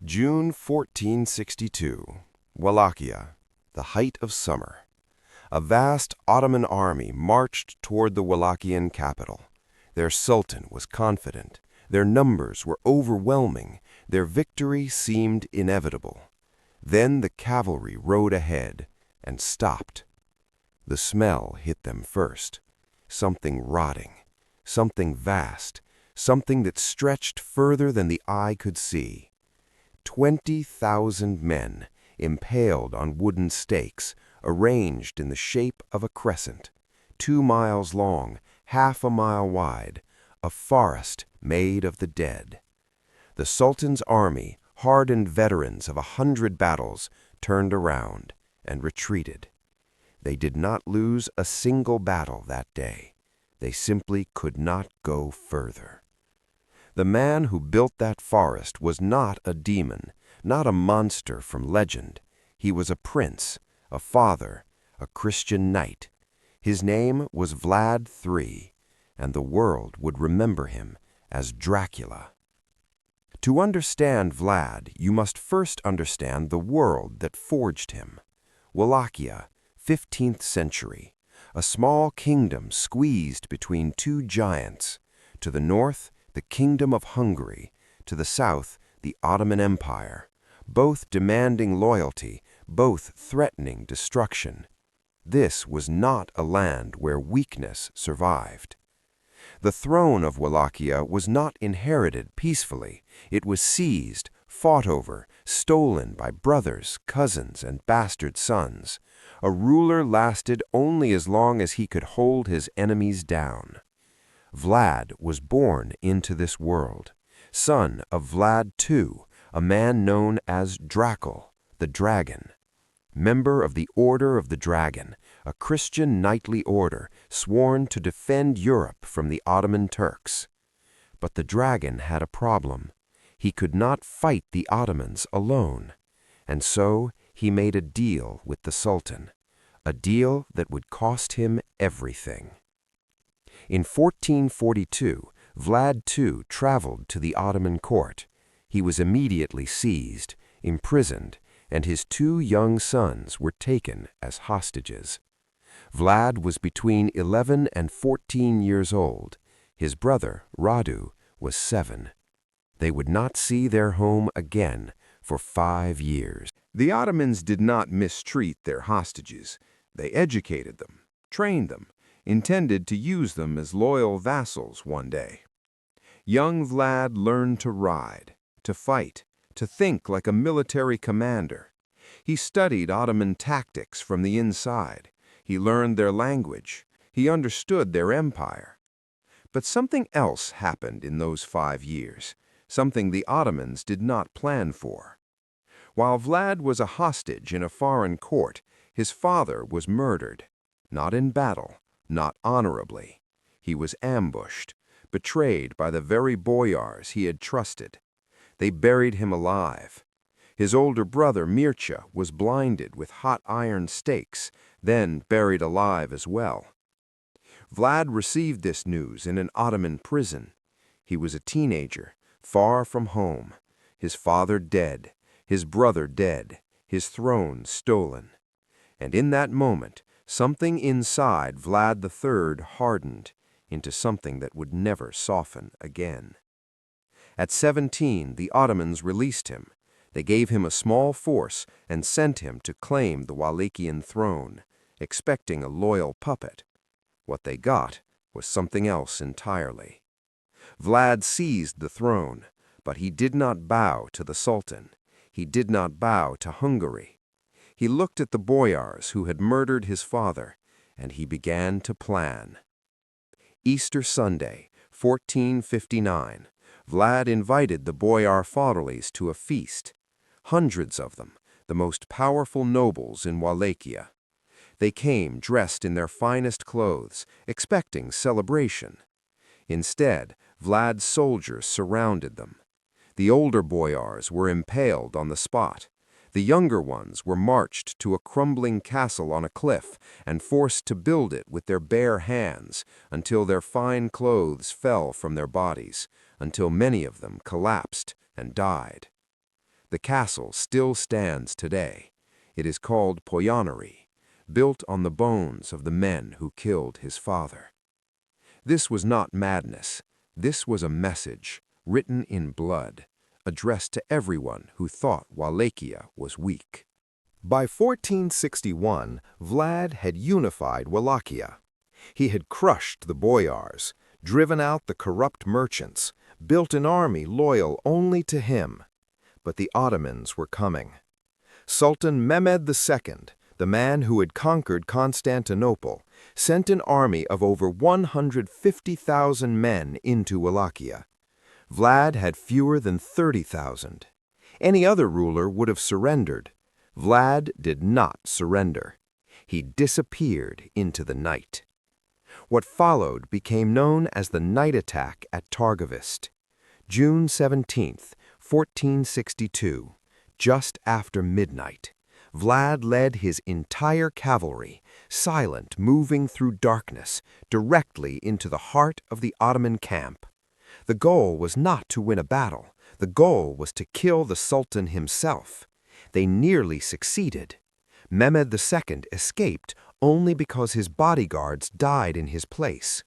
June 1462, Wallachia, the height of summer. A vast Ottoman army marched toward the Wallachian capital. Their sultan was confident. Their numbers were overwhelming. Their victory seemed inevitable. Then the cavalry rode ahead and stopped. The smell hit them first. Something rotting, something vast, something that stretched further than the eye could see. 20,000 men, impaled on wooden stakes, arranged in the shape of a crescent, 2 miles long, half a mile wide, a forest made of the dead. The Sultan's army, hardened veterans of 100 battles, turned around and retreated. They did not lose a single battle that day. They simply could not go further. The man who built that forest was not a demon, not a monster from legend. He was a prince, a father, a Christian knight. His name was Vlad III, and the world would remember him as Dracula. To understand Vlad, you must first understand the world that forged him. Wallachia, 15th century, a small kingdom squeezed between two giants. To the north, the Kingdom of Hungary, to the south, the Ottoman Empire, both demanding loyalty, both threatening destruction. This was not a land where weakness survived. The throne of Wallachia was not inherited peacefully. It was seized, fought over, stolen by brothers, cousins, and bastard sons. A ruler lasted only as long as he could hold his enemies down. Vlad was born into this world, son of Vlad II, a man known as Dracula, the Dragon. Member of the Order of the Dragon, a Christian knightly order sworn to defend Europe from the Ottoman Turks. But the Dragon had a problem. He could not fight the Ottomans alone, and so he made a deal with the Sultan, a deal that would cost him everything. In 1442, Vlad II traveled to the Ottoman court. He was immediately seized, imprisoned, and his 2 young sons were taken as hostages. Vlad was between 11 and 14 years old. His brother, Radu, was 7. They would not see their home again for 5 years. The Ottomans did not mistreat their hostages. They educated them, trained them, intended to use them as loyal vassals one day. Young Vlad learned to ride, to fight, to think like a military commander. He studied Ottoman tactics from the inside. He learned their language. He understood their empire. But something else happened in those 5 years, something the Ottomans did not plan for. While Vlad was a hostage in a foreign court, his father was murdered, not in battle, not honorably. He was ambushed, betrayed by the very boyars he had trusted. They buried him alive. His older brother, Mircea, was blinded with hot iron stakes, then buried alive as well. Vlad received this news in an Ottoman prison. He was a teenager, far from home, his father dead, his brother dead, his throne stolen. And in that moment, something inside Vlad III hardened into something that would never soften again. At 17, the Ottomans released him. They gave him a small force and sent him to claim the Wallachian throne, expecting a loyal puppet. What they got was something else entirely. Vlad seized the throne, but he did not bow to the Sultan. He did not bow to Hungary. He looked at the boyars who had murdered his father, and he began to plan. Easter Sunday, 1459, Vlad invited the boyar families to a feast. Hundreds of them, the most powerful nobles in Wallachia. They came dressed in their finest clothes, expecting celebration. Instead, Vlad's soldiers surrounded them. The older boyars were impaled on the spot. The younger ones were marched to a crumbling castle on a cliff and forced to build it with their bare hands until their fine clothes fell from their bodies, until many of them collapsed and died. The castle still stands today. It is called Poyanari, built on the bones of the men who killed his father. This was not madness. This was a message, written in blood, addressed to everyone who thought Wallachia was weak. By 1461, Vlad had unified Wallachia. He had crushed the boyars, driven out the corrupt merchants, built an army loyal only to him. But the Ottomans were coming. Sultan Mehmed II, the man who had conquered Constantinople, sent an army of over 150,000 men into Wallachia. Vlad had fewer than 30,000. Any other ruler would have surrendered. Vlad did not surrender. He disappeared into the night. What followed became known as the night attack at Targovist. June 17, 1462, just after midnight, Vlad led his entire cavalry, silent, moving through darkness, directly into the heart of the Ottoman camp. The goal was not to win a battle. The goal was to kill the Sultan himself. They nearly succeeded. Mehmed II escaped only because his bodyguards died in his place.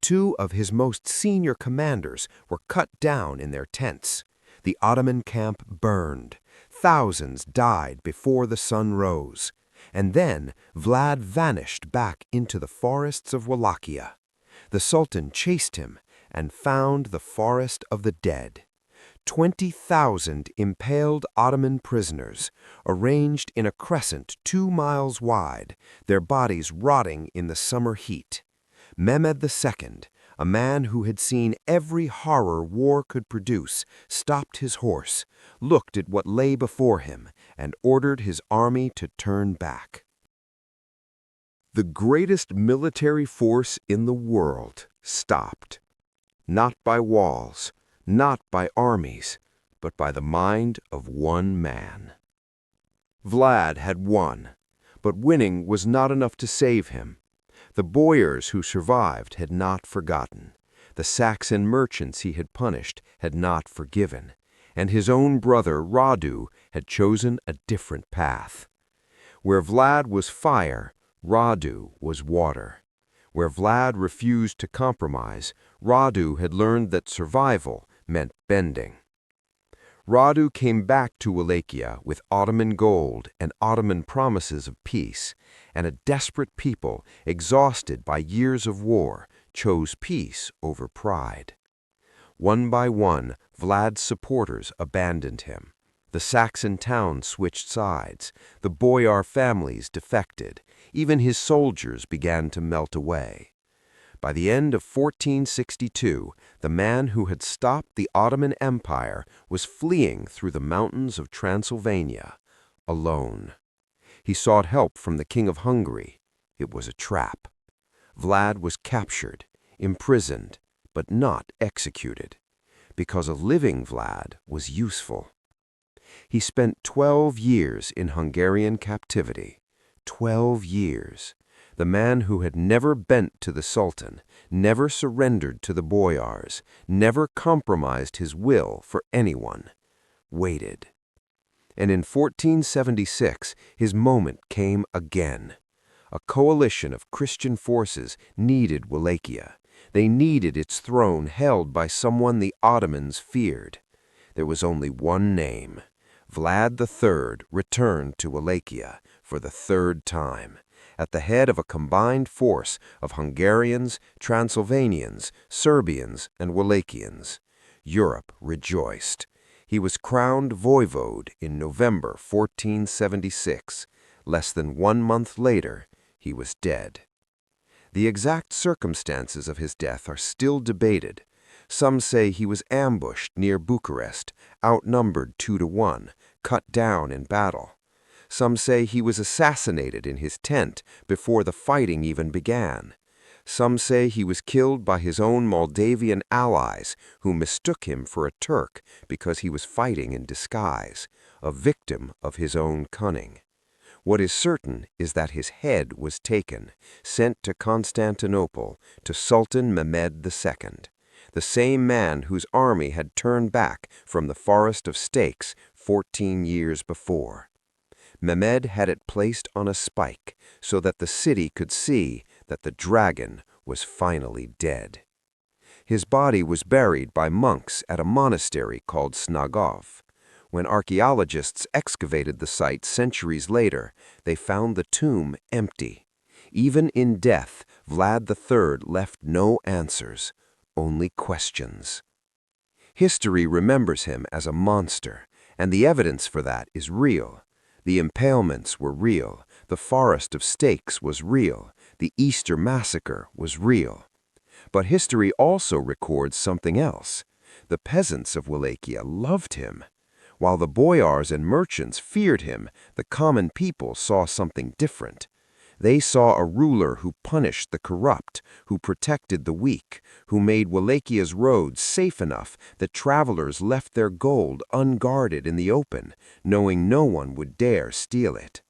2 of his most senior commanders were cut down in their tents. The Ottoman camp burned. Thousands died before the sun rose. And then Vlad vanished back into the forests of Wallachia. The Sultan chased him and found the forest of the dead. 20,000 impaled Ottoman prisoners, arranged in a crescent 2 miles wide, their bodies rotting in the summer heat. Mehmed II, a man who had seen every horror war could produce, stopped his horse, looked at what lay before him, and ordered his army to turn back. The greatest military force in the world stopped. Not by walls, not by armies, but by the mind of one man. Vlad had won, but winning was not enough to save him. The boyars who survived had not forgotten. The Saxon merchants he had punished had not forgiven, and his own brother Radu had chosen a different path. Where Vlad was fire, Radu was water. Where Vlad refused to compromise, Radu had learned that survival meant bending. Radu came back to Wallachia with Ottoman gold and Ottoman promises of peace, and a desperate people, exhausted by years of war, chose peace over pride. One by one, Vlad's supporters abandoned him. The Saxon towns switched sides, the boyar families defected, even his soldiers began to melt away. By the end of 1462, the man who had stopped the Ottoman Empire was fleeing through the mountains of Transylvania, alone. He sought help from the King of Hungary. It was a trap. Vlad was captured, imprisoned, but not executed, because a living Vlad was useful. He spent 12 years in Hungarian captivity. 12 years. The man who had never bent to the Sultan, never surrendered to the boyars, never compromised his will for anyone, waited. And in 1476, his moment came again. A coalition of Christian forces needed Wallachia. They needed its throne held by someone the Ottomans feared. There was only one name. Vlad III returned to Wallachia for the 3rd time, at the head of a combined force of Hungarians, Transylvanians, Serbians, and Wallachians. Europe rejoiced. He was crowned voivode in November 1476. Less than 1 month later, he was dead. The exact circumstances of his death are still debated. Some say he was ambushed near Bucharest, outnumbered 2 to 1, cut down in battle. Some say he was assassinated in his tent before the fighting even began. Some say he was killed by his own Moldavian allies who mistook him for a Turk because he was fighting in disguise, a victim of his own cunning. What is certain is that his head was taken, sent to Constantinople to Sultan Mehmed II, the same man whose army had turned back from the Forest of Stakes 14 years before. Mehmed had it placed on a spike so that the city could see that the dragon was finally dead. His body was buried by monks at a monastery called Snagov. When archaeologists excavated the site centuries later, they found the tomb empty. Even in death, Vlad III left no answers, only questions. History remembers him as a monster, and the evidence for that is real. The impalements were real, the forest of stakes was real, the Easter massacre was real. But history also records something else. The peasants of Wallachia loved him. While the boyars and merchants feared him, the common people saw something different. They saw a ruler who punished the corrupt, who protected the weak, who made Wallachia's roads safe enough that travelers left their gold unguarded in the open, knowing no one would dare steal it.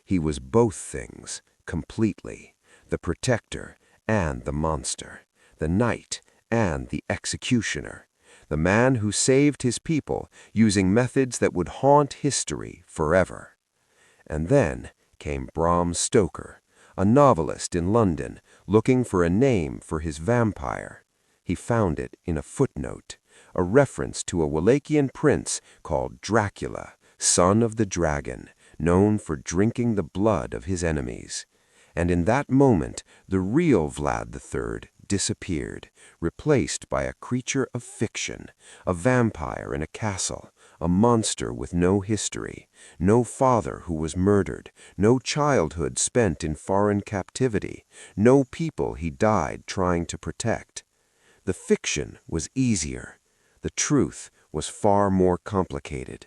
He was both things, completely, the protector and the monster, the knight and the executioner, the man who saved his people using methods that would haunt history forever. And then came Bram Stoker, a novelist in London looking for a name for his vampire. He found it in a footnote, a reference to a Wallachian prince called Dracula, son of the dragon, known for drinking the blood of his enemies. And in that moment, the real Vlad III disappeared, replaced by a creature of fiction, a vampire in a castle, a monster with no history, no father who was murdered, no childhood spent in foreign captivity, no people he died trying to protect. The fiction was easier. The truth was far more complicated.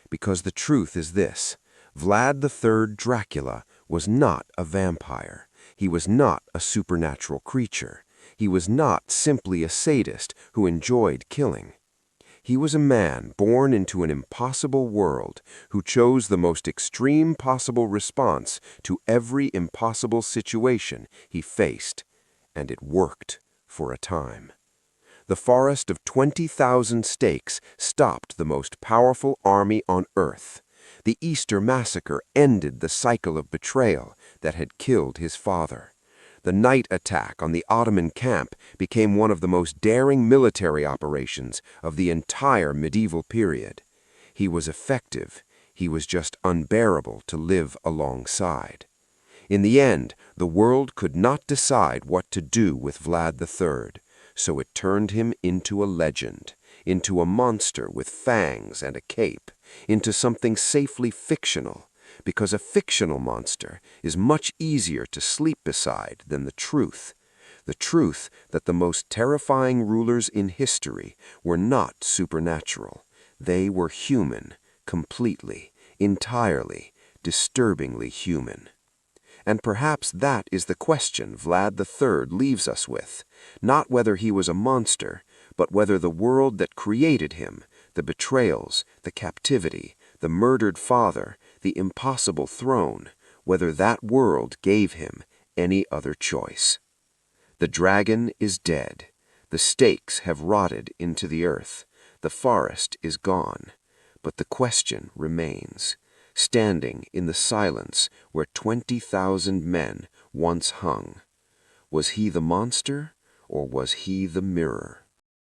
Because the truth is this: Vlad III Dracula was not a vampire. He was not a supernatural creature. He was not simply a sadist who enjoyed killing. He was a man born into an impossible world who chose the most extreme possible response to every impossible situation he faced, and it worked for a time. The forest of 20,000 stakes stopped the most powerful army on earth. The Easter massacre ended the cycle of betrayal that had killed his father. The night attack on the Ottoman camp became one of the most daring military operations of the entire medieval period. He was effective. He was just unbearable to live alongside. In the end, the world could not decide what to do with Vlad III, so it turned him into a legend, into a monster with fangs and a cape, into something safely fictional, because a fictional monster is much easier to sleep beside than the truth that the most terrifying rulers in history were not supernatural. They were human, completely, entirely, disturbingly human. And perhaps that is the question Vlad III leaves us with, not whether he was a monster, but whether the world that created him, the betrayals, the captivity, the murdered father, the impossible throne, whether that world gave him any other choice. The dragon is dead. The stakes have rotted into the earth. The forest is gone. But the question remains, standing in the silence where 20,000 men once hung. Was he the monster, or was he the mirror?